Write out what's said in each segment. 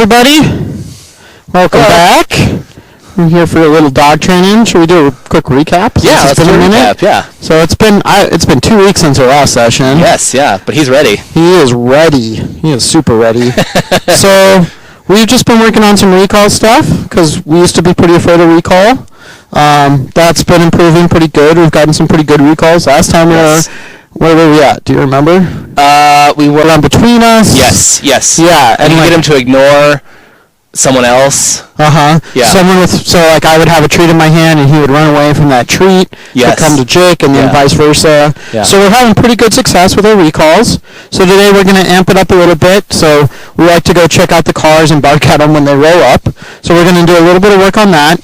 everybody. Welcome back. We're here for a little dog training. Should we do a quick recap? Yeah, let's do a recap, yeah. So it's been 2 weeks since our last session. Yes, yeah, but he's ready. He is ready. He is super ready. So we've just been working on some recall stuff because we used to be pretty afraid of recall. That's been improving pretty good. We've gotten some pretty good recalls. Last time where were we at? Do you remember? We were on between us. Yes. Yeah, and you get him to ignore someone else. Yeah. So I would have a treat in my hand, and he would run away from that treat to come to Jake, and then vice versa. Yeah. So we're having pretty good success with our recalls. So today we're going to amp it up a little bit. So we like to go check out the cars and bark at them when they roll up. So we're going to do a little bit of work on that.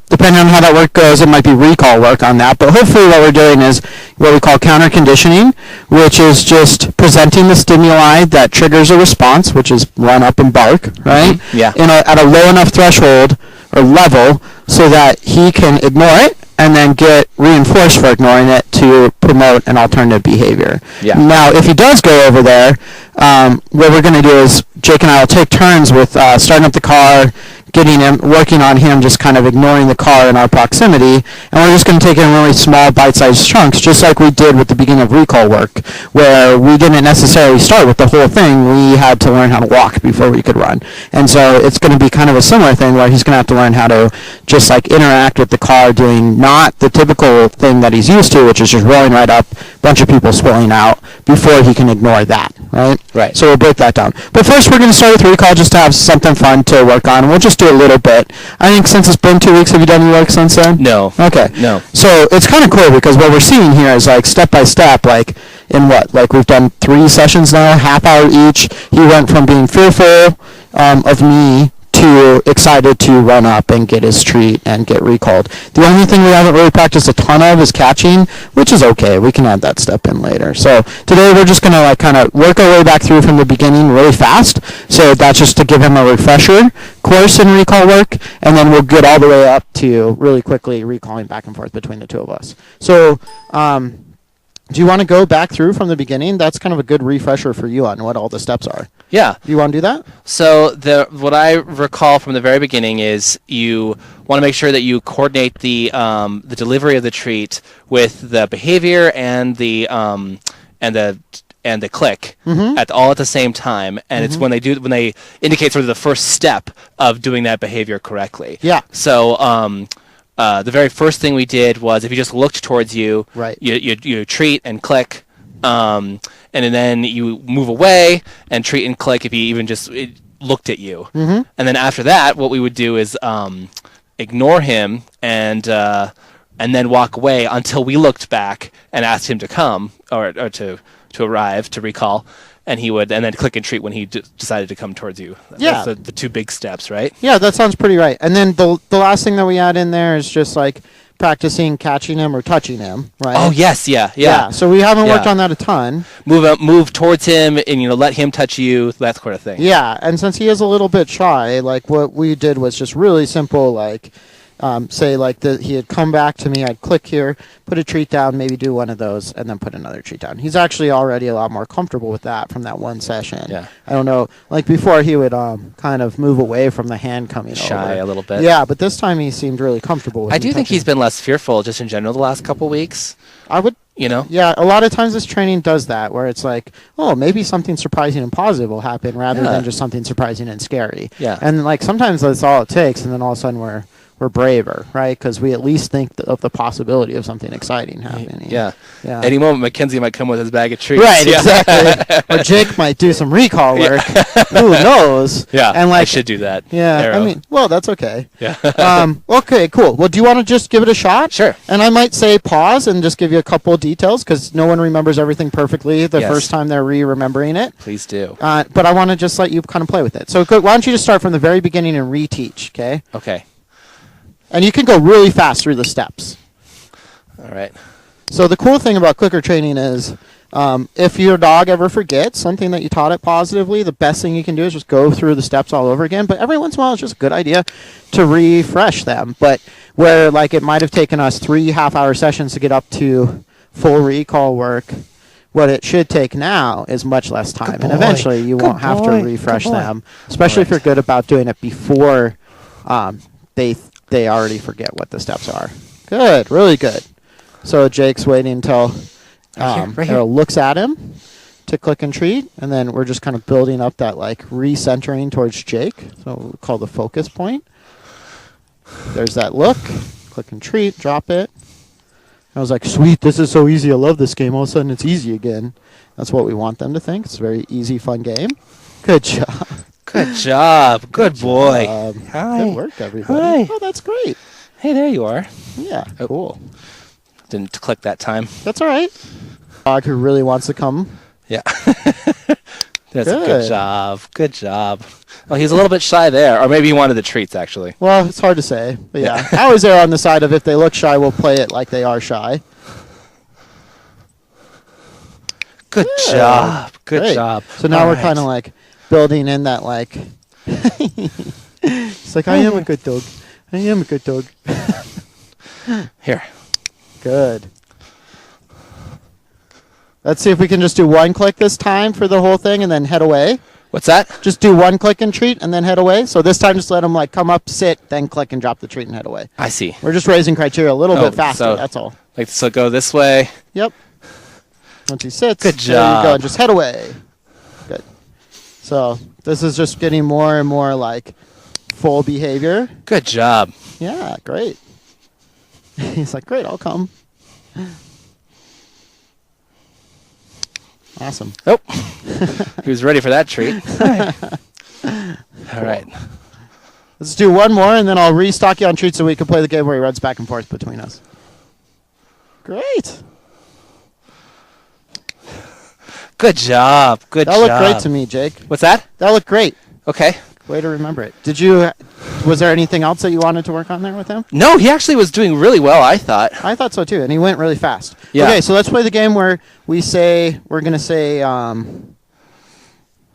Depending on how that work goes, it might be recall work on that. But hopefully what we're doing is what we call counter conditioning, which is just presenting the stimuli that triggers a response, which is run up and bark, right? Mm-hmm. Yeah. At a low enough threshold or level so that he can ignore it and then get reinforced for ignoring it to promote an alternative behavior. Yeah. Now, if he does go over there, what we're going to do is Jake and I will take turns with starting up the car, working on him just kind of ignoring the car in our proximity, and we're just going to take it in really small bite-sized chunks, just like we did with the beginning of recall work, where we didn't necessarily start with the whole thing. We had to learn how to walk before we could run. And so it's going to be kind of a similar thing where he's going to have to learn how to just interact with the car, doing not the typical thing that he's used to, which is just rolling right up, bunch of people spilling out, before he can ignore that, right? Right. So we'll break that down. But first we're going to start with recall just to have something fun to work on. We'll just do a little bit. I think since it's been 2 weeks, have you done any work since then? No. Okay. No. So it's kind of cool because what we're seeing here is step by step, in what? We've done 3 sessions now, half hour each. He went from being fearful of me to excited to run up and get his treat and get recalled. The only thing we haven't really practiced a ton of is catching, which is okay. We can add that step in later. So today we're just going to kind of work our way back through from the beginning really fast. So that's just to give him a refresher course in recall work, and then we'll get all the way up to really quickly recalling back and forth between the two of us. So do you want to go back through from the beginning? That's kind of a good refresher for you on what all the steps are. Yeah. Do you want to do that? So what I recall from the very beginning is you want to make sure that you coordinate the delivery of the treat with the behavior and the click at the same time, and it's when they indicate sort of the first step of doing that behavior correctly. Yeah. So the very first thing we did was if you just looked towards you, right, you treat and click, and then you move away and treat and click if he even just looked at you. And then after that, what we would do is ignore him and then walk away until we looked back and asked him to come or to arrive to recall. And then click and treat when he decided to come towards you. Yeah. That's the 2 big steps, right? Yeah, that sounds pretty right. And then the last thing that we add in there is just practicing catching him or touching him, right? Oh, yes, yeah. So we haven't worked on that a ton. Move towards him and, let him touch you, that sort of thing. Yeah, and since he is a little bit shy, what we did was just really simple, say he had come back to me, I'd click here, put a treat down, maybe do one of those, and then put another treat down. He's actually already a lot more comfortable with that from that one session. Yeah. I don't know, before he would kind of move away from the hand coming Shy over. a little bit. Yeah, but this time he seemed really comfortable with I do think he's been less fearful just in general the last couple weeks. I would... Yeah, a lot of times this training does that, where it's maybe something surprising and positive will happen rather than just something surprising and scary. Yeah. And sometimes that's all it takes, and then all of a sudden we're braver, right? Because we at least think of the possibility of something exciting happening. Yeah. Any moment, Mackenzie might come with his bag of treats. Right, exactly. Or Jake might do some recall work. Who knows? Yeah, and I should do that. Yeah, Aero. that's okay. Yeah. Okay, cool. Well, do you want to just give it a shot? Sure. And I might say pause and just give you a couple of details because no one remembers everything perfectly the first time they're remembering it. Please do. But I want to just let you kind of play with it. So why don't you just start from the very beginning and reteach, okay? Okay. And you can go really fast through the steps. All right. So the cool thing about clicker training is if your dog ever forgets something that you taught it positively, the best thing you can do is just go through the steps all over again. But every once in a while, it's just a good idea to refresh them. But where it might have taken us 3 half-hour sessions to get up to full recall work, What it should take now is much less time, and eventually you won't have to refresh them, especially if you're good about doing it before they already forget what the steps are. Good, really good. So Jake's waiting until Aero looks at him to click and treat, and then we're just kind of building up that like recentering towards Jake. So we'll call the focus point. There's that look, click and treat, drop it. I was like, sweet, this is so easy. I love this game. All of a sudden, it's easy again. That's what we want them to think. It's a very easy, fun game. Good job. Good job. Good boy. Hi. Good work, everybody. Hi. Oh, that's great. Hey, there you are. Yeah, cool. Didn't click that time. That's all right. Dog who really wants to come. Yeah. That's a good job. Good job. Well, he's a little bit shy there. Or maybe he wanted the treats, actually. Well, it's hard to say. But yeah, I always err on the side of if they look shy, we'll play it like they are shy. Good job. Good job. So now we're kind of like building in that like... It's like, I am a good dog. I am a good dog. Here. Good. Let's see if we can just do one click this time for the whole thing and then head away. What's that? Just do one click and treat and then head away. So this time just let them like come up, sit, then click and drop the treat and head away. I see. We're just raising criteria a little bit faster, that's all. Like, so go this way. Yep. Once he sits, good job. There you go, and just head away. Good. So this is just getting more and more like full behavior. Good job. Yeah, great. He's like, great, I'll come. Awesome. Oh, he was ready for that treat. All right. Let's do one more, and then I'll restock you on treats so we can play the game where he runs back and forth between us. Great. Good job. Good job. That looked great to me, Jake. What's that? That looked great. Okay. Way to remember it. Was there anything else that you wanted to work on there with him? No, he actually was doing really well, I thought. I thought so too, and he went really fast. Yeah. Okay, so let's play the game where we're going to say,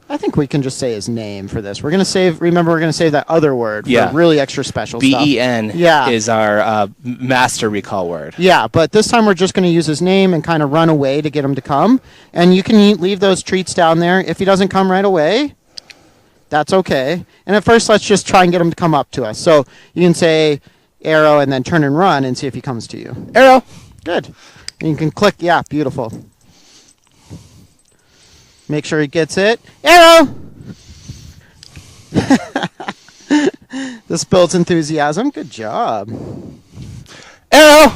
I think we can just say his name for this. We're going to save that other word for really extra special stuff. BEN is our master recall word. Yeah, but this time we're just going to use his name and kind of run away to get him to come. And you can leave those treats down there. If he doesn't come right away, that's okay. And at first, let's just try and get him to come up to us. So you can say Aero and then turn and run and see if he comes to you. Aero. Good. And you can click. Yeah, beautiful. Make sure he gets it. Aero! This builds enthusiasm. Good job. Aero!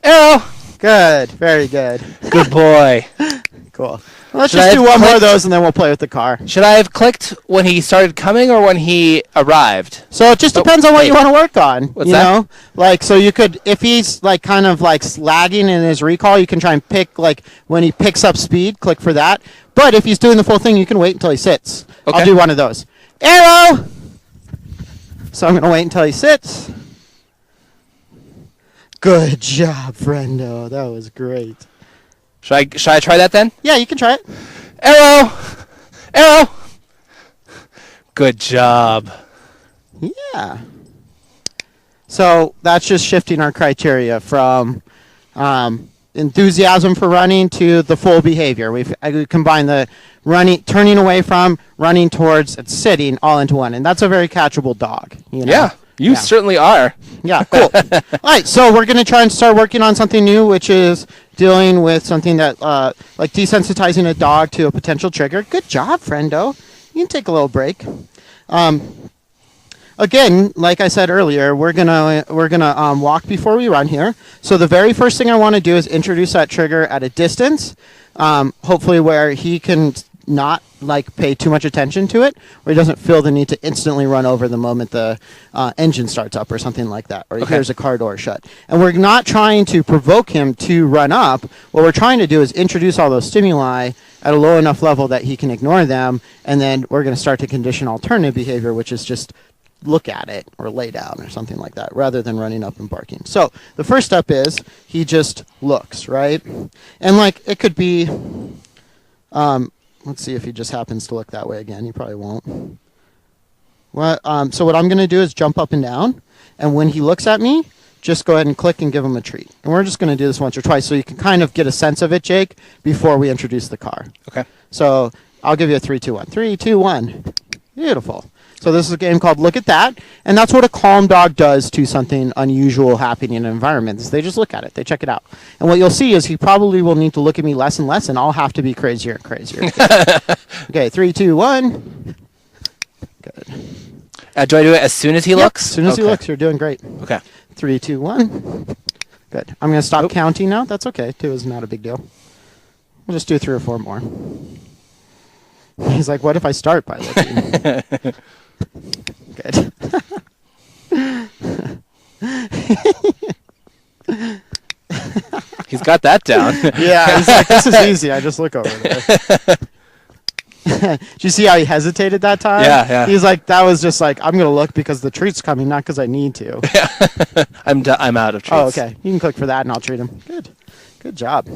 Aero! Good. Very good. Good boy. Cool. Well, let's just do one more of those, and then we'll play with the car. Should I have clicked when he started coming or when he arrived? So it just depends on what you want to work on. What's that? Know? Like, so you could, if he's like kind of like lagging in his recall, you can try and pick like when he picks up speed, click for that. But if he's doing the full thing, you can wait until he sits. Okay. I'll do one of those. Aero! So I'm going to wait until he sits. Good job, friendo. That was great. Should I try that then? Yeah, you can try it. Aero! Aero! Good job. Yeah. So that's just shifting our criteria from enthusiasm for running to the full behavior. We combine the turning away from, running towards, and sitting all into one. And that's a very catchable dog. You know? Yeah, you certainly are. Yeah, cool. All right, so we're going to try and start working on something new, which is dealing with something that, like desensitizing a dog to a potential trigger. Good job, friendo. You can take a little break. Again, like I said earlier, we're gonna walk before we run here. So the very first thing I want to do is introduce that trigger at a distance, hopefully where he can not like pay too much attention to it, or he doesn't feel the need to instantly run over the moment the engine starts up or something like that, or he hears a car door shut. And we're not trying to provoke him to run up. What we're trying to do is introduce all those stimuli at a low enough level that he can ignore them, and then we're going to start to condition alternative behavior, which is just look at it or lay down or something like that rather than running up and barking. So the first step is he just looks, right? And like it could be, let's see if he just happens to look that way again. He probably won't. Well, so what I'm going to do is jump up and down, and when he looks at me, just go ahead and click and give him a treat. And we're just going to do this once or twice so you can kind of get a sense of it, Jake, before we introduce the car. Okay. So I'll give you a 3, 2, 1. 3, 2, 1. Beautiful. So this is a game called Look at That, and that's what a calm dog does to something unusual happening in an environment. Is they just look at it. They check it out. And what you'll see is he probably will need to look at me less and less, and I'll have to be crazier and crazier. Okay, 3, 2, 1. Good. Do I do it as soon as he looks? As soon as he looks, you're doing great. Okay. 3, 2, 1. Good. I'm going to stop counting now. That's okay. 2 is not a big deal. We'll just do 3 or 4 more. He's like, what if I start by looking? Good. He's got that down. Yeah, he's like, this is easy. I just look over there. Did you see how he hesitated that time? Yeah. He's like, that was just like, I'm going to look because the treat's coming, not because I need to. I'm out of treats. Oh, okay. You can click for that and I'll treat him. Good job.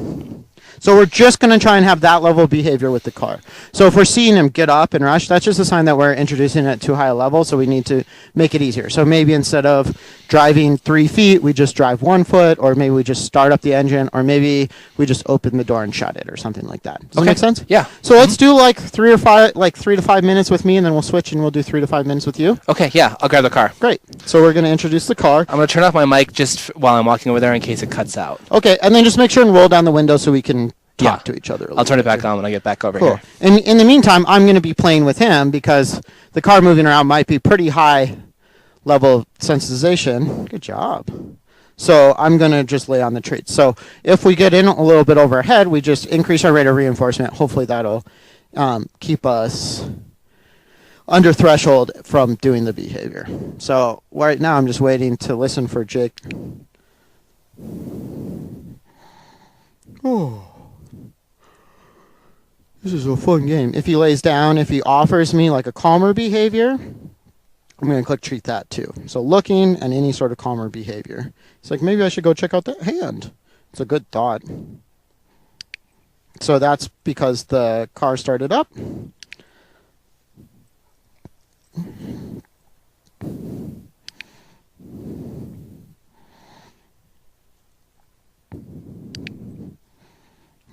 So we're just going to try and have that level of behavior with the car. So if we're seeing him get up and rush, that's just a sign that we're introducing it at too high a level, so we need to make it easier. So maybe instead of driving 3 feet, we just drive 1 foot, or maybe we just start up the engine, or maybe we just open the door and shut it, or something like that. Does that make sense? Yeah. So let's do like 3 to 5 minutes with me, and then we'll switch and we'll do 3 to 5 minutes with you. Okay, yeah. I'll grab the car. Great. So we're going to introduce the car. I'm going to turn off my mic just while I'm walking over there in case it cuts out. Okay, and then just make sure and roll down the window so we can talk to each other. I'll turn it back on when I get back over here. And in the meantime, I'm going to be playing with him because the car moving around might be pretty high level of sensitization. Good job. So I'm going to just lay on the treats. So if we get in a little bit overhead, we just increase our rate of reinforcement. Hopefully that'll keep us under threshold from doing the behavior. So right now I'm just waiting to listen for Jake. Oh. This is a fun game. If he lays down, if he offers me like a calmer behavior, I'm going to click treat that too. So looking and any sort of calmer behavior. It's like, maybe I should go check out that hand. It's a good thought. So that's because the car started up.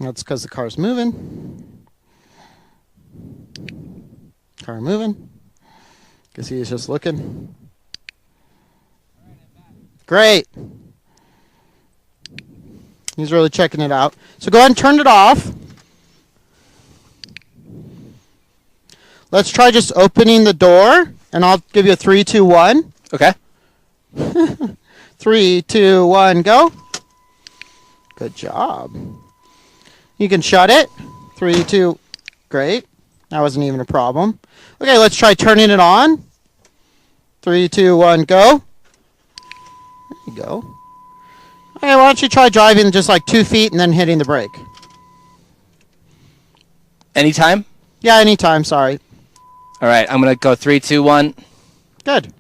That's because the car's moving. Car moving. Because he is just looking. Great. He's really checking it out. So go ahead and turn it off. Let's try just opening the door, and I'll give you a 3, 2, 1. Okay. 3, 2, 1, go. Good job. You can shut it. 3, 2. Great. That wasn't even a problem. Okay, let's try turning it on. 3, 2, 1, go. There you go. Okay, why don't you try driving just like 2 feet and then hitting the brake? Anytime? Yeah, anytime, sorry. All right, I'm going to go 3, 2, 1. Good.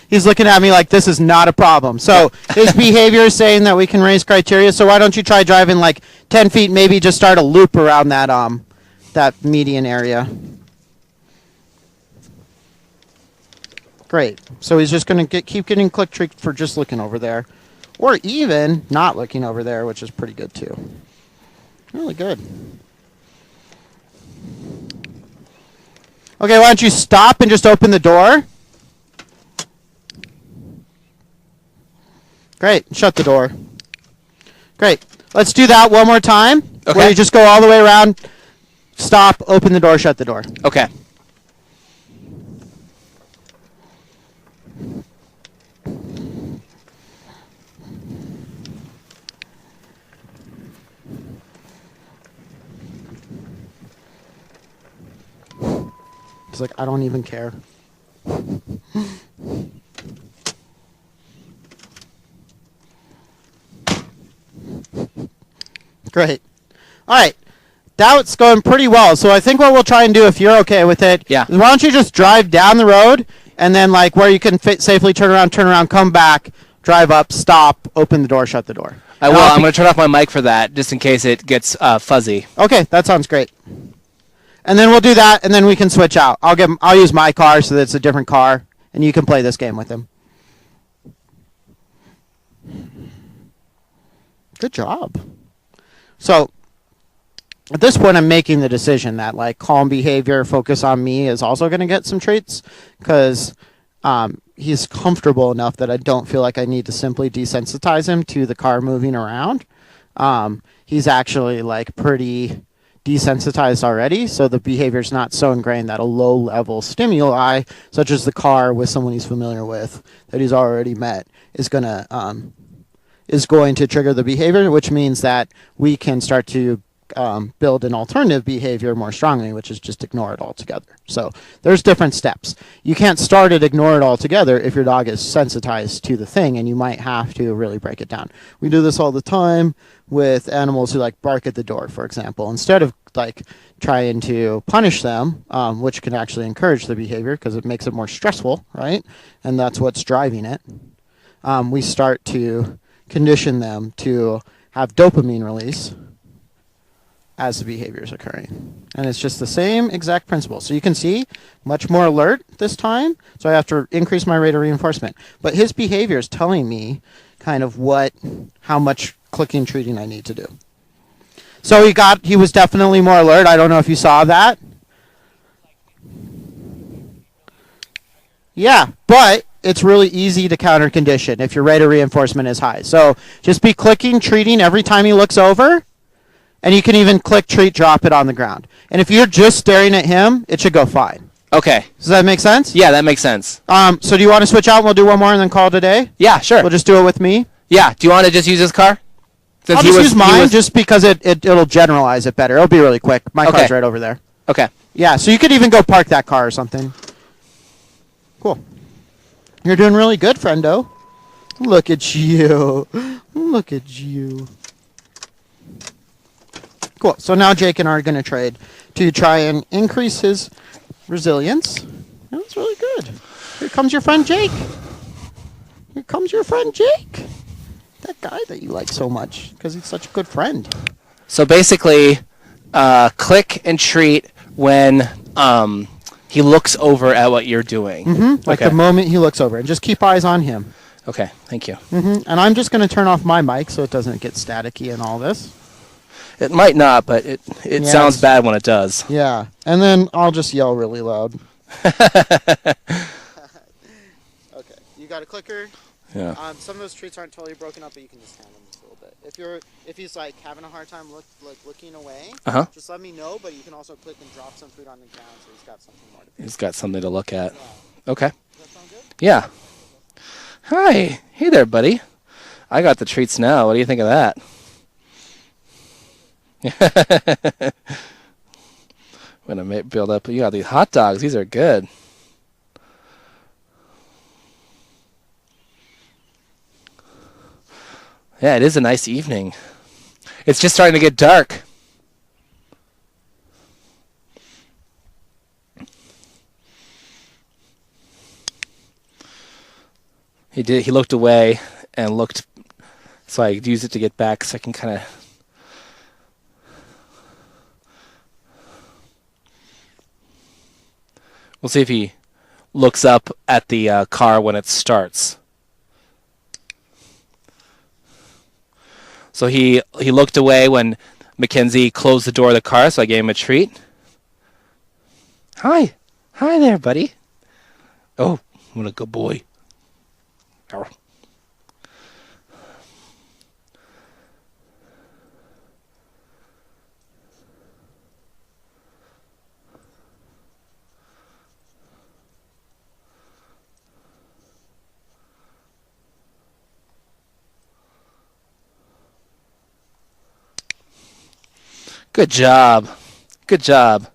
He's looking at me like this is not a problem. So his behavior is saying that we can raise criteria. So why don't you try driving like 10 feet, maybe just start a loop around that that median area. Great. So he's just going to keep getting click treat for just looking over there. Or even not looking over there, which is pretty good too. Really good. Okay, why don't you stop and just open the door? Great. Shut the door. Great. Let's do that one more time. Okay. Where you just go all the way around, stop, open the door, shut the door. Okay. It's like, I don't even care. Great. All right. That's going pretty well. So I think what we'll try and do, if you're okay with it, yeah. is why don't you just drive down the road, and then like where you can safely turn around, come back, drive up, stop, open the door, shut the door. I will. I'm going to turn off my mic for that, just in case it gets fuzzy. Okay, that sounds great. And then we'll do that, and then we can switch out. I'll use my car so that it's a different car, and you can play this game with him. Good job. So at this point, I'm making the decision that like calm behavior, focus on me is also going to get some traits because he's comfortable enough that I don't feel like I need to simply desensitize him to the car moving around. He's actually like pretty desensitized already, so the behavior is not so ingrained that a low-level stimuli, such as the car with someone he's familiar with that he's already met, is going to trigger the behavior, which means that we can start to build an alternative behavior more strongly, which is just ignore it altogether. So there's different steps. You can't start it, ignore it altogether if your dog is sensitized to the thing, and you might have to really break it down. We do this all the time with animals who like bark at the door, for example. Instead of like trying to punish them, which can actually encourage the behavior because it makes it more stressful, right? And that's what's driving it. We start to condition them to have dopamine release as the behavior is occurring. And it's just the same exact principle. So you can see much more alert this time, so I have to increase my rate of reinforcement. But his behavior is telling me kind of how much clicking treating I need to do. So he was definitely more alert. I don't know if you saw that. Yeah, but it's really easy to counter condition if your rate of reinforcement is high. So just be clicking, treating every time he looks over. And you can even click, treat, drop it on the ground. And if you're just staring at him, it should go fine. Okay. Does that make sense? Yeah, that makes sense. So do you want to switch out and we'll do one more and then call it a day? Yeah, sure. We'll just do it with me? Yeah. Do you want to just use his car? I'll just use mine just because it'll generalize it better. It'll be really quick. My car's right over there. Okay. Yeah, so you could even go park that car or something. Cool. You're doing really good, friendo. Look at you. Look at you. Cool. So now Jake and I are going to trade to try and increase his resilience. That's really good. Here comes your friend Jake. Here comes your friend Jake. That guy that you like so much because he's such a good friend. So basically, click and treat when he looks over at what you're doing. Mm-hmm. Like the moment he looks over. And just keep eyes on him. Okay. Thank you. Mm-hmm. And I'm just going to turn off my mic so it doesn't get staticky and all this. It might not, but it sounds bad when it does. Yeah. And then I'll just yell really loud. Okay. You got a clicker? Yeah. Some of those treats aren't totally broken up, but you can just hand them just a little bit. If he's like having a hard time looking away, just let me know, but you can also click and drop some food on the ground so he's got something more to do. He's got something to look at. Yeah. Okay. Does that sound good? Yeah. Hi. Hey there, buddy. I got the treats now. What do you think of that? I'm gonna build up. You got these hot dogs. These are good. Yeah, it is a nice evening. It's just starting to get dark. He looked away and looked, so I used it to get back so I can kind of. We'll see if he looks up at the car when it starts. So he looked away when Mackenzie closed the door of the car, so I gave him a treat. Hi. Hi there, buddy. Oh, what a good boy. Ow. Good job. Good job.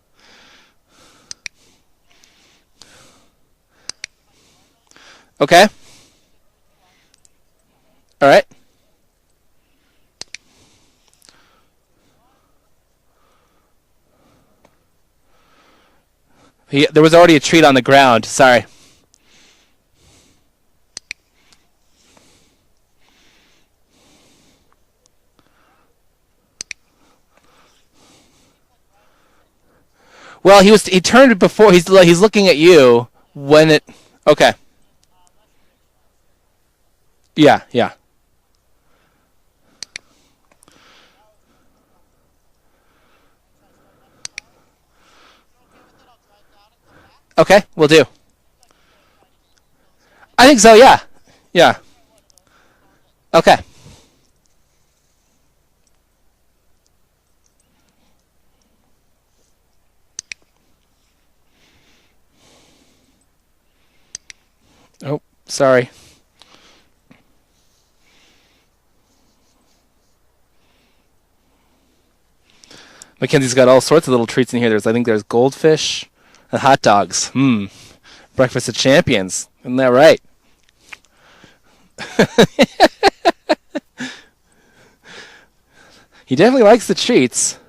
Okay. All right. There was already a treat on the ground. Sorry. Well, he turned it before. He's looking at you when it. Okay. Yeah, yeah. Okay, we'll do. I think so. Yeah, yeah. Okay. Oh, sorry. Mackenzie's got all sorts of little treats in here. I think there's goldfish and hot dogs. Breakfast of champions. Isn't that right? He definitely likes the treats,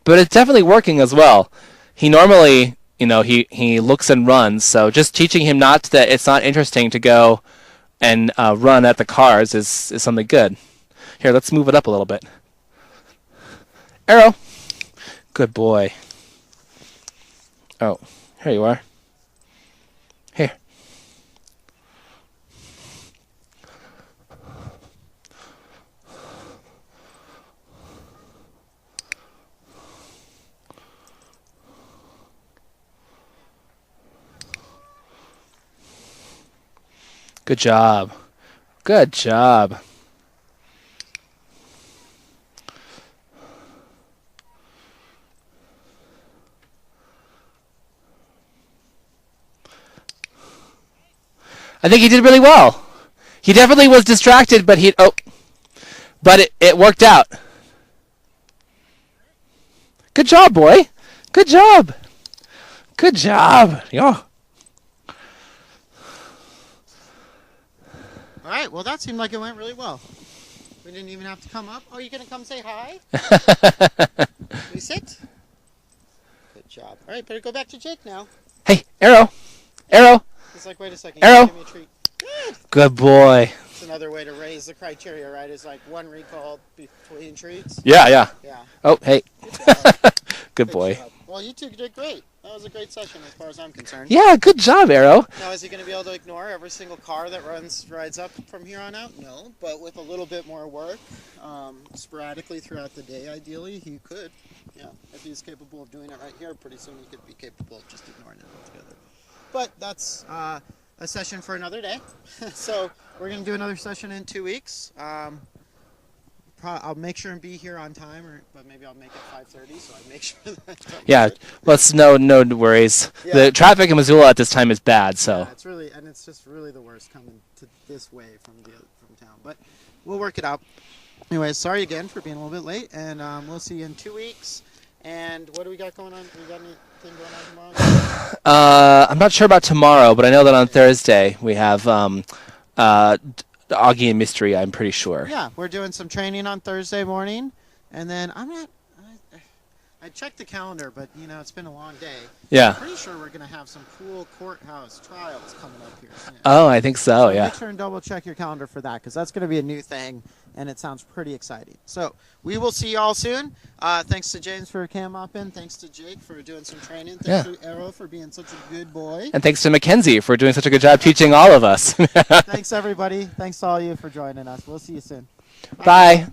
but it's definitely working as well. He normally, he looks and runs. So just teaching him that it's not interesting to go and run at the cars is something good. Here, let's move it up a little bit. Aero. Good boy. Oh, here you are. Here. Good job. Good job. I think he did really well. He definitely was distracted, but it worked out. Good job, boy. Good job. Good job. Yeah. All right, well, that seemed like it went really well. We didn't even have to come up. Oh, you going to come say hi? We sit? Good job. All right, better go back to Jake now. Hey, Aero. Aero. He's like, wait a second. Aero. Give me a treat. Good. Good boy. It's another way to raise the criteria, right? It's like one recall between treats. Yeah, yeah. Yeah. Oh, hey. Good, Good boy. job. Well, you two did great. That was a great session as far as I'm concerned. Yeah, good job, Aero. Now, is he going to be able to ignore every single car that rides up from here on out? No, but with a little bit more work, sporadically throughout the day, ideally, he could. Yeah, if he's capable of doing it right here, pretty soon he could be capable of just ignoring it altogether. But that's a session for another day. So we're going to do another session in 2 weeks. I'll make sure and be here on time, but maybe I'll make it 5:30, so I make sure that. Yeah, no worries. Yeah. The traffic in Missoula at this time is bad, so. Yeah, it's just really the worst coming to this way from town. But we'll work it out. Anyways, sorry again for being a little bit late, and we'll see you in 2 weeks. And what do we got going on? We got anything going on tomorrow? I'm not sure about tomorrow, but I know that on Thursday we have Augie and Mystery, I'm pretty sure. Yeah, we're doing some training on Thursday morning, and then I checked the calendar, but it's been a long day. Yeah. I'm pretty sure we're going to have some cool courthouse trials coming up here soon. Oh, I think so, yeah. Make sure and double check your calendar for that, because that's going to be a new thing, and it sounds pretty exciting. So we will see you all soon. Thanks to James for cam hopping. Thanks to Jake for doing some training. Thanks to Aero for being such a good boy. And thanks to Mackenzie for doing such a good job teaching all of us. Thanks, everybody. Thanks to all you for joining us. We'll see you soon. Bye.